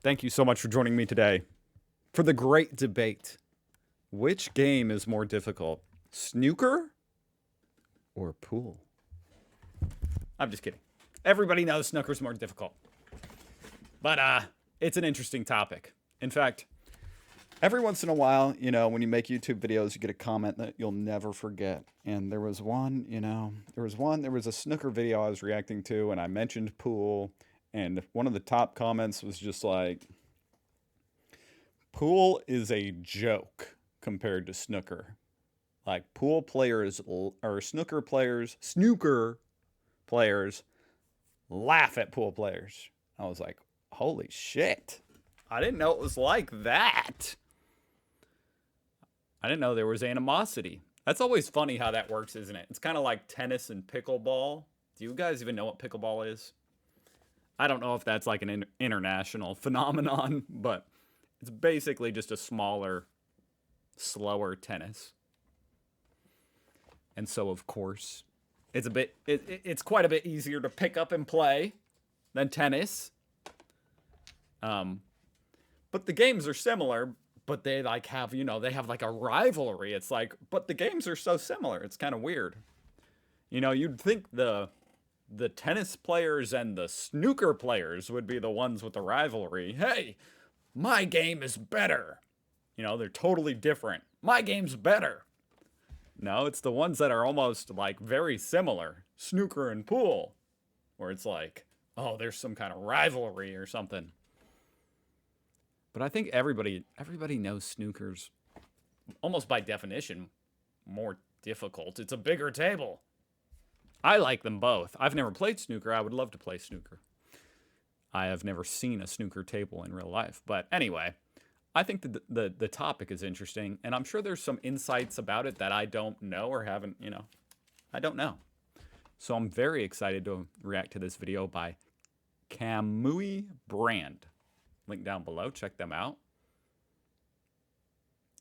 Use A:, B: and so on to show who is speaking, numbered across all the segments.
A: Thank you so much for joining me today for the great debate. Which game is more difficult, snooker or pool? I'm just kidding. Everybody knows snooker's more difficult. But it's an interesting topic. In fact, every once in a while, when you make YouTube videos, you get a comment that you'll never forget. And there was one, there was a snooker video I was reacting to, and I mentioned pool. And one of the top comments was just like, pool is a joke compared to snooker. Like pool players or snooker players laugh at pool players. I was like, holy shit. I didn't know it was like that. I didn't know there was animosity. That's always funny how that works, isn't it? It's kind of like tennis and pickleball. Do you guys even know what pickleball is? I don't know if that's like an international phenomenon, but it's basically just a smaller, slower tennis. And so, of course, it's quite a bit easier to pick up and play than tennis. But the games are similar, but they have like a rivalry. It's like, but the games are so similar. It's kind of weird. You'd think the tennis players and the snooker players would be the ones with the rivalry. Hey, my game is better. They're totally different. My game's better. No, it's the ones that are almost like very similar. Snooker and pool. Where it's like, oh, there's some kind of rivalry or something. But I think everybody knows snooker's almost by definition more difficult. It's a bigger table. I like them both. I've never played snooker. I would love to play snooker. I have never seen a snooker table in real life. But anyway, I think the topic is interesting, and I'm sure there's some insights about it that I don't know or haven't, I don't know. So I'm very excited to react to this video by Kamui Brand. Link down below. Check them out.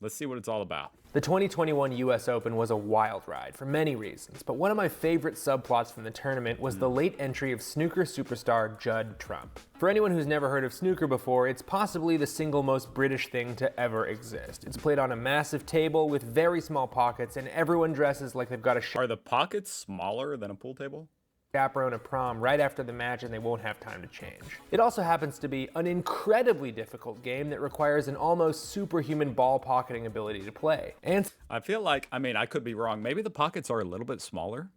A: Let's see what it's all about.
B: The 2021 US Open was a wild ride for many reasons, but one of my favorite subplots from the tournament was the late entry of snooker superstar Judd Trump. For anyone who's never heard of snooker before, it's possibly the single most British thing to ever exist. It's played on a massive table with very small pockets, and everyone dresses like they've got a
A: Are the pockets smaller than a pool table?
B: chaperone a prom right after the match, and they won't have time to change. It also happens to be an incredibly difficult game that requires an almost superhuman ball pocketing ability to play. And
A: I feel like, I could be wrong. Maybe the pockets are a little bit smaller.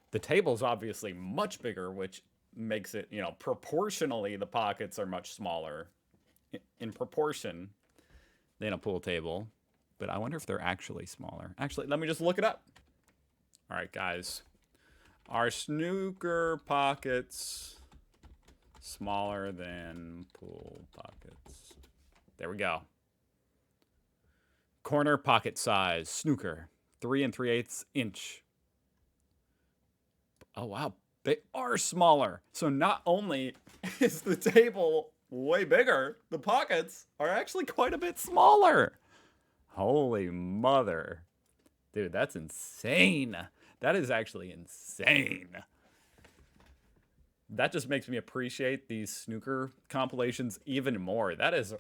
A: The table's obviously much bigger, which makes it, proportionally the pockets are much smaller in proportion than a pool table. But I wonder if they're actually smaller. Actually, let me just look it up. All right, guys. Are snooker pockets smaller than pool pockets? There we go. Corner pocket size, snooker, 3 3/8 inch. Oh, wow. They are smaller. So not only is the table way bigger, the pockets are actually quite a bit smaller. Holy mother. Dude, that's insane. That is actually insane. That just makes me appreciate these snooker compilations even more. That is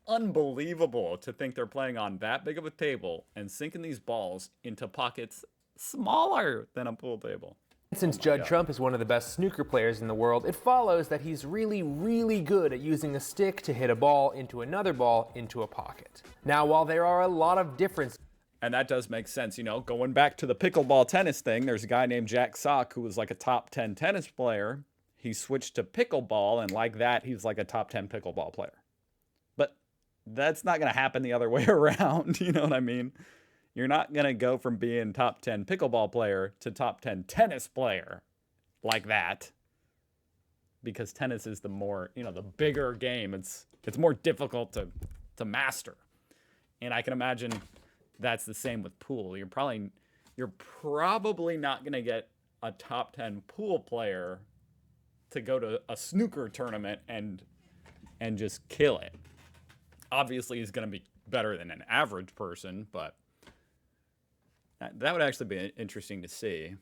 A: unbelievable to think they're playing on that big of a table and sinking these balls into pockets smaller than a pool table.
B: since Judd Trump is one of the best snooker players in the world, it follows that he's really, really good at using a stick to hit a ball into another ball into a pocket. Now, while there are a lot of differences,
A: and that does make sense, going back to the pickleball tennis thing, there's a guy named Jack Sock who was like a top 10 tennis player. He switched to pickleball, and like that, he's like a top 10 pickleball player. But that's not going to happen the other way around, you know what I mean? You're not going to go from being top 10 pickleball player to top 10 tennis player like that. Because tennis is the more, the bigger game. It's more difficult to master. And I can imagine that's the same with pool. You're probably not going to get a top 10 pool player to go to a snooker tournament and just kill it. Obviously, he's going to be better than an average person, but that would actually be interesting to see.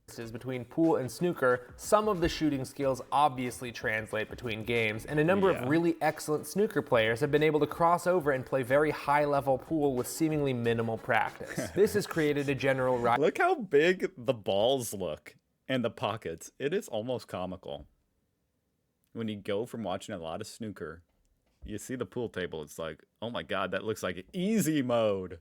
B: between pool and snooker, some of the shooting skills obviously translate between games, and a number of really excellent snooker players have been able to cross over and play very high-level pool with seemingly minimal practice. This has created a general rise.
A: Look how big the balls look and the pockets. It is almost comical. When you go from watching a lot of snooker, you see the pool table, it's like, oh my god, that looks like easy mode.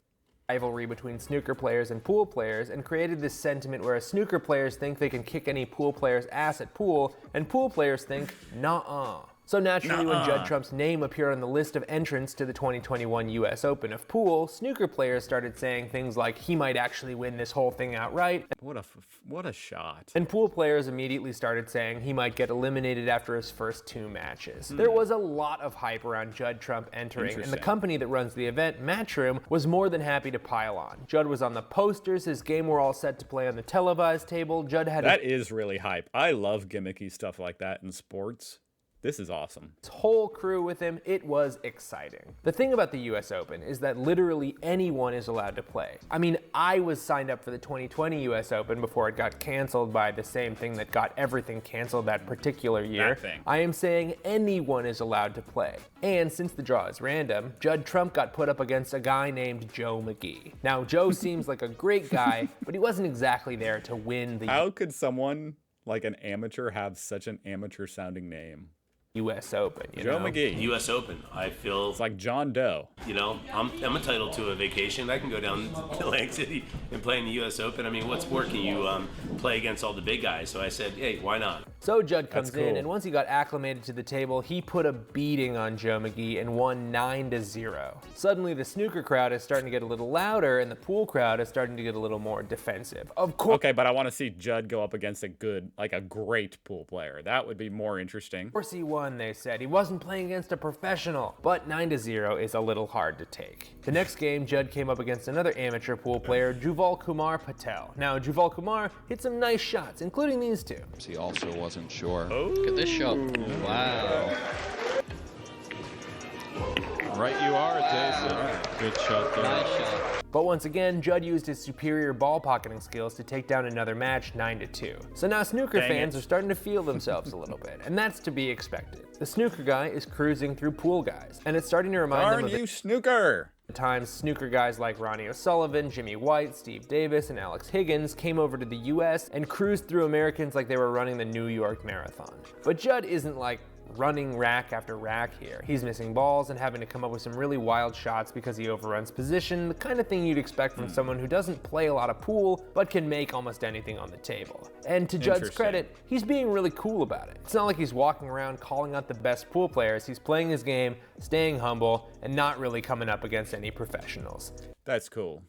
B: Rivalry between snooker players and pool players, and created this sentiment where snooker players think they can kick any pool player's ass at pool, and pool players think, nah-uh. So naturally, when Judd Trump's name appeared on the list of entrants to the 2021 US Open of Pool, snooker players started saying things like he might actually win this whole thing outright.
A: What a shot.
B: And pool players immediately started saying he might get eliminated after his first 2 matches. There was a lot of hype around Judd Trump entering, and the company that runs the event, Matchroom, was more than happy to pile on. Judd was on the posters, his game were all set to play on the televised table. Judd had
A: That is really hype. I love gimmicky stuff like that in sports. This is awesome.
B: His whole crew with him. It was exciting. The thing about the US Open is that literally anyone is allowed to play. I mean, I was signed up for the 2020 US Open before it got canceled by the same thing that got everything canceled that particular year.
A: That thing.
B: I am saying anyone is allowed to play. And since the draw is random, Judd Trump got put up against a guy named Joe McGee. Now, Joe seems like a great guy, but he wasn't exactly there to win the
A: How could someone like an amateur have such an amateur sounding name?
B: US Open,
A: Joe McGee.
C: U.S. Open. I feel
A: It's like John Doe.
C: you know, I'm entitled to a vacation. I can go down to Atlantic City and play in the U.S. Open. I mean, what's working? You play against all the big guys. So I said, hey, why not?
B: So Judd comes
A: That's cool.
B: in, and once he got acclimated to the table, he put a beating on Joe McGee and won 9-0. Suddenly, the snooker crowd is starting to get a little louder, and the pool crowd is starting to get a little more defensive. Of course.
A: Okay, but I want to see Judd go up against a great pool player. That would be more interesting.
B: Of course he won, they said. He wasn't playing against a professional. But 9-0 is a little hard to take. The next game, Judd came up against another amateur pool player, Juval Kumar Patel. Now, Juval Kumar hit some nice shots, including these two.
D: He also wasn't sure.
E: Look at this shot. Wow.
D: Right you are, Jason. Good shot there.
E: Nice shot.
B: But once again, Judd used his superior ball pocketing skills to take down another match 9-2. So now snooker
A: Dang
B: fans
A: it.
B: are starting to feel themselves a little bit, and that's to be expected. The snooker guy is cruising through pool guys, and it's starting to remind them
A: Darn
B: of
A: you, snooker!
B: the times snooker guys like Ronnie O'Sullivan, Jimmy White, Steve Davis, and Alex Higgins came over to the US and cruised through Americans like they were running the New York Marathon. But Judd isn't like running rack after rack here. He's missing balls and having to come up with some really wild shots because he overruns position, the kind of thing you'd expect from someone who doesn't play a lot of pool, but can make almost anything on the table. And to Judd's
A: Interesting.
B: credit, he's being really cool about it. It's not like he's walking around calling out the best pool players. He's playing his game, staying humble, and not really coming up against any professionals.
A: That's cool.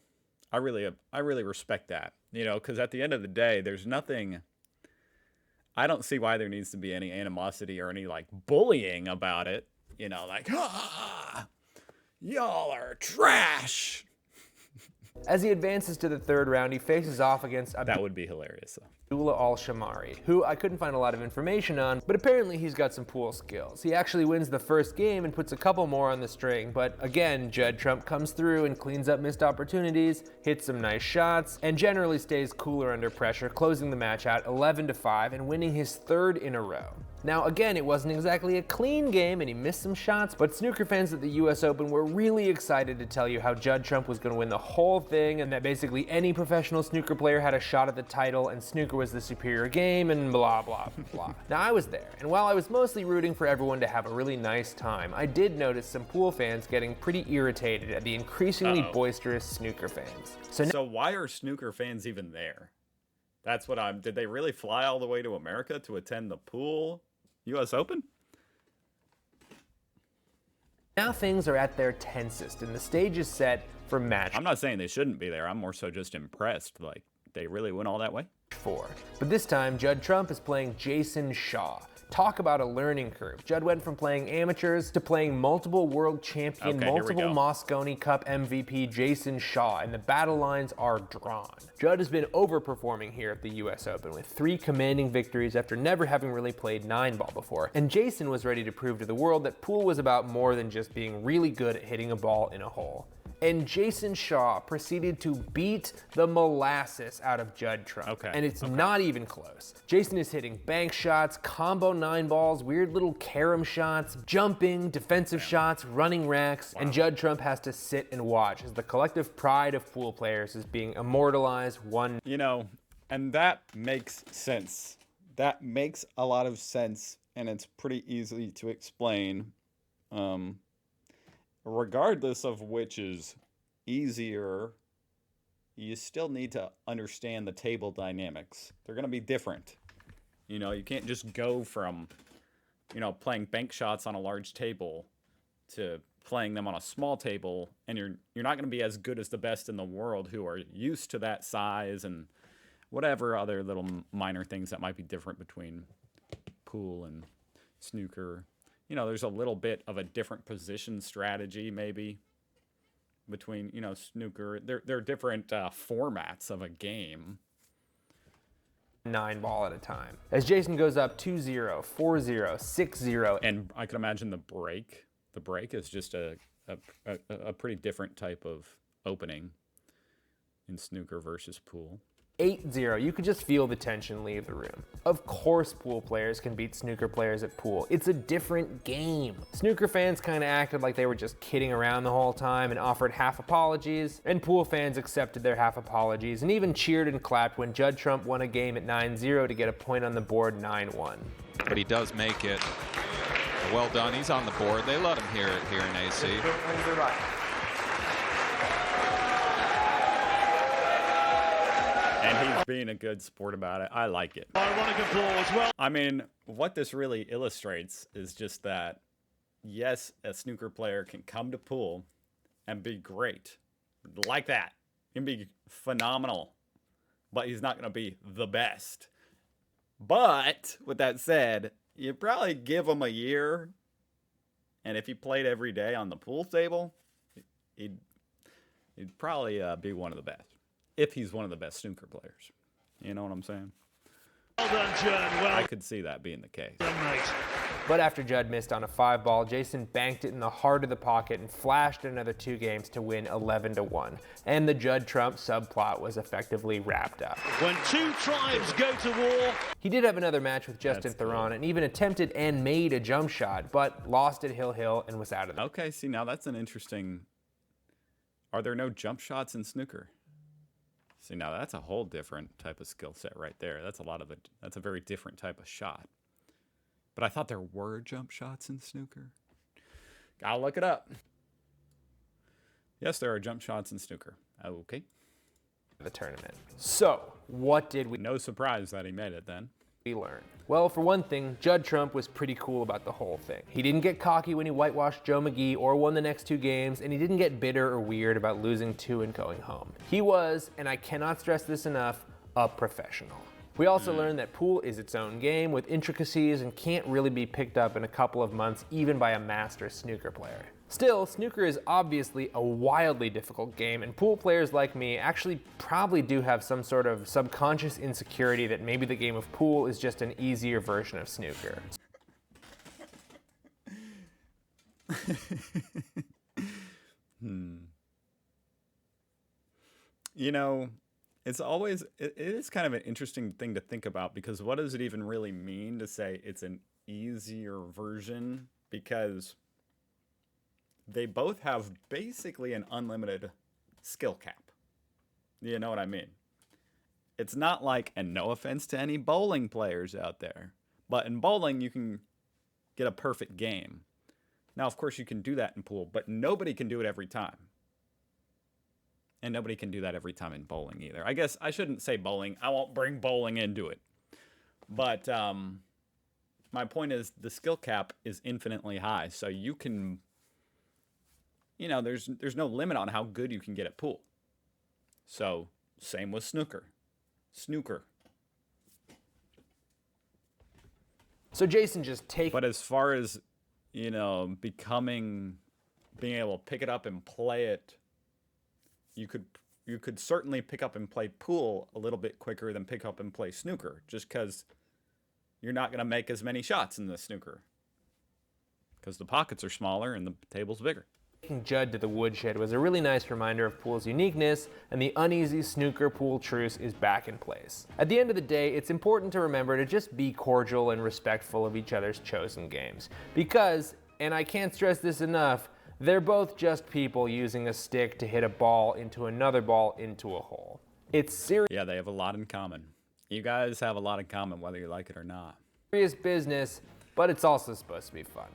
A: I really respect that. You know, because at the end of the day, there's nothing. I don't see why there needs to be any animosity or any like bullying about it. You know, like, y'all are trash.
B: As he advances to the third round, he faces off against
A: That would be hilarious, though.
B: Abdullah Al-Shamari, who I couldn't find a lot of information on, but apparently he's got some pool skills. He actually wins the first game and puts a couple more on the string, but again, Judd Trump comes through and cleans up missed opportunities, hits some nice shots, and generally stays cooler under pressure, closing the match out 11-5 and winning his third in a row. Now again, it wasn't exactly a clean game and he missed some shots, but snooker fans at the US Open were really excited to tell you how Judd Trump was going to win the whole thing and that basically any professional snooker player had a shot at the title and snooker was the superior game and blah blah blah. Now I was there, and while I was mostly rooting for everyone to have a really nice time, I did notice some pool fans getting pretty irritated at the increasingly boisterous snooker fans.
A: So why are snooker fans even there? That's what I'm. Did they really fly all the way to America to attend the pool US Open?
B: Now things are at their tensest and the stage is set for match
A: I'm not saying they shouldn't be there. I'm more so just impressed. Like, they really went all that way?
B: 4. But this time, Judd Trump is playing Jason Shaw. Talk about a learning curve. Judd went from playing amateurs to playing multiple world champion,
A: Okay, here we
B: multiple
A: go.
B: Moscone Cup MVP Jason Shaw, and the battle lines are drawn. Judd has been overperforming here at the US Open with 3 commanding victories after never having really played 9-ball before. And Jason was ready to prove to the world that pool was about more than just being really good at hitting a ball in a hole. And Jason Shaw proceeded to beat the molasses out of Judd Trump.
A: Okay.
B: And it's not even close. Jason is hitting bank shots, combo 9 balls, weird little carom shots, jumping, defensive shots, running racks, and Judd Trump has to sit and watch as the collective pride of pool players is being immortalized one.
A: You know, and that makes sense. That makes a lot of sense, and it's pretty easy to explain. Regardless of which is easier, you still need to understand the table dynamics. They're going to be different. You know, you can't just go from, you know, playing bank shots on a large table to playing them on a small table, and you're not going to be as good as the best in the world who are used to that size and whatever other little minor things that might be different between pool and snooker. You know, there's a little bit of a different position strategy maybe between, you know, snooker. They're different formats of a game.
B: 9 ball at a time. As Jason goes up 2-0, 4-0, 6-0.
A: And I can imagine the break. The break is just a pretty different type of opening in snooker versus pool.
B: 8-0, you could just feel the tension leave the room. Of course pool players can beat snooker players at pool. It's a different game. Snooker fans kind of acted like they were just kidding around the whole time and offered half apologies, and pool fans accepted their half apologies and even cheered and clapped when Judd Trump won a game at 9-0 to get a point on the board 9-1.
D: But he does make it. Well done. He's on the board. They let him hear it here in AC.
A: And he's being a good sport about it. I like it.
F: Ironic applause. Well,
A: I mean, what this really illustrates is just that, yes, a snooker player can come to pool and be great. Like that. He can be phenomenal. But he's not going to be the best. But, with that said, you probably give him a year. And if he played every day on the pool table, he'd probably be one of the best. If he's one of the best snooker players. You know what I'm saying?
F: well done, John. Well
A: I could see that being the case.
F: done, mate.
B: But after Judd missed on a 5 ball, Jason banked it in the heart of the pocket and flashed another 2 games to win 11-1. And the Judd Trump subplot was effectively wrapped up.
F: When two tribes go to war,
B: He did have another match with Justin
A: That's cool.
B: Theron and even attempted and made a jump shot, but lost at Hill Hill and was out of there.
A: Okay, see, now that's an interesting... Are there no jump shots in snooker? See, now that's a whole different type of skill set right there. That's a very different type of shot. But I thought there were jump shots in snooker. Gotta look it up. Yes, there are jump shots in snooker. Okay.
B: The tournament. So, what did we
A: No surprise that he made it then.
B: learn? Well, for one thing, Judd Trump was pretty cool about the whole thing. He didn't get cocky when he whitewashed Joe McGee or won the next 2 games, and he didn't get bitter or weird about losing 2 and going home. He was, and I cannot stress this enough, a professional. We also learned that pool is its own game with intricacies and can't really be picked up in a couple of months even by a master snooker player. Still, snooker is obviously a wildly difficult game, and pool players like me actually probably do have some sort of subconscious insecurity that maybe the game of pool is just an easier version of snooker.
A: You know, it is kind of an interesting thing to think about, because what does it even really mean to say it's an easier version? Because they both have basically an unlimited skill cap. You know what I mean? It's not like, and no offense to any bowling players out there, but in bowling you can get a perfect game. Now, of course, you can do that in pool, but nobody can do it every time. And nobody can do that every time in bowling either. I guess I shouldn't say bowling. I won't bring bowling into it. But my point is the skill cap is infinitely high. So you can, you know, there's no limit on how good you can get at pool. So same with snooker.
B: So Jason just
A: But as far as, you know, being able to pick it up and play it, you could certainly pick up and play pool a little bit quicker than pick up and play snooker, just because you're not going to make as many shots in the snooker because the pockets are smaller and the table's bigger.
B: Taking Judd to the woodshed was a really nice reminder of pool's uniqueness, and the uneasy snooker pool truce is back in place. At the end of the day, it's important to remember to just be cordial and respectful of each other's chosen games. Because, and I can't stress this enough, they're both just people using a stick to hit a ball into another ball into a hole. It's serious.
A: Yeah, they have a lot in common. You guys have a lot in common, whether you like it or not.
B: Serious business, but it's also supposed to be fun.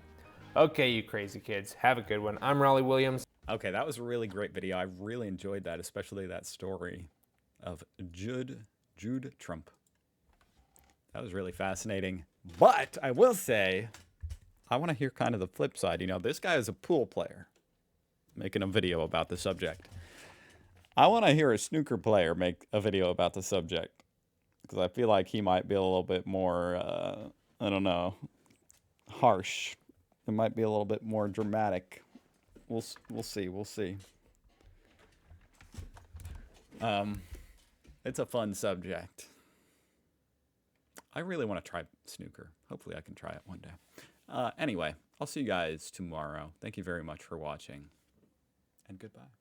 B: Okay, you crazy kids, have a good one. I'm Raleigh Williams.
A: Okay, that was a really great video. I really enjoyed that, especially that story of Jude Trump. That was really fascinating. But I will say, I want to hear kind of the flip side. You know, this guy is a pool player making a video about the subject. I want to hear a snooker player make a video about the subject, because I feel like he might be a little bit more, I don't know, harsh. It might be a little bit more dramatic. We'll see. We'll see. It's a fun subject. I really want to try snooker. Hopefully I can try it one day. Anyway, I'll see you guys tomorrow. Thank you very much for watching, and goodbye.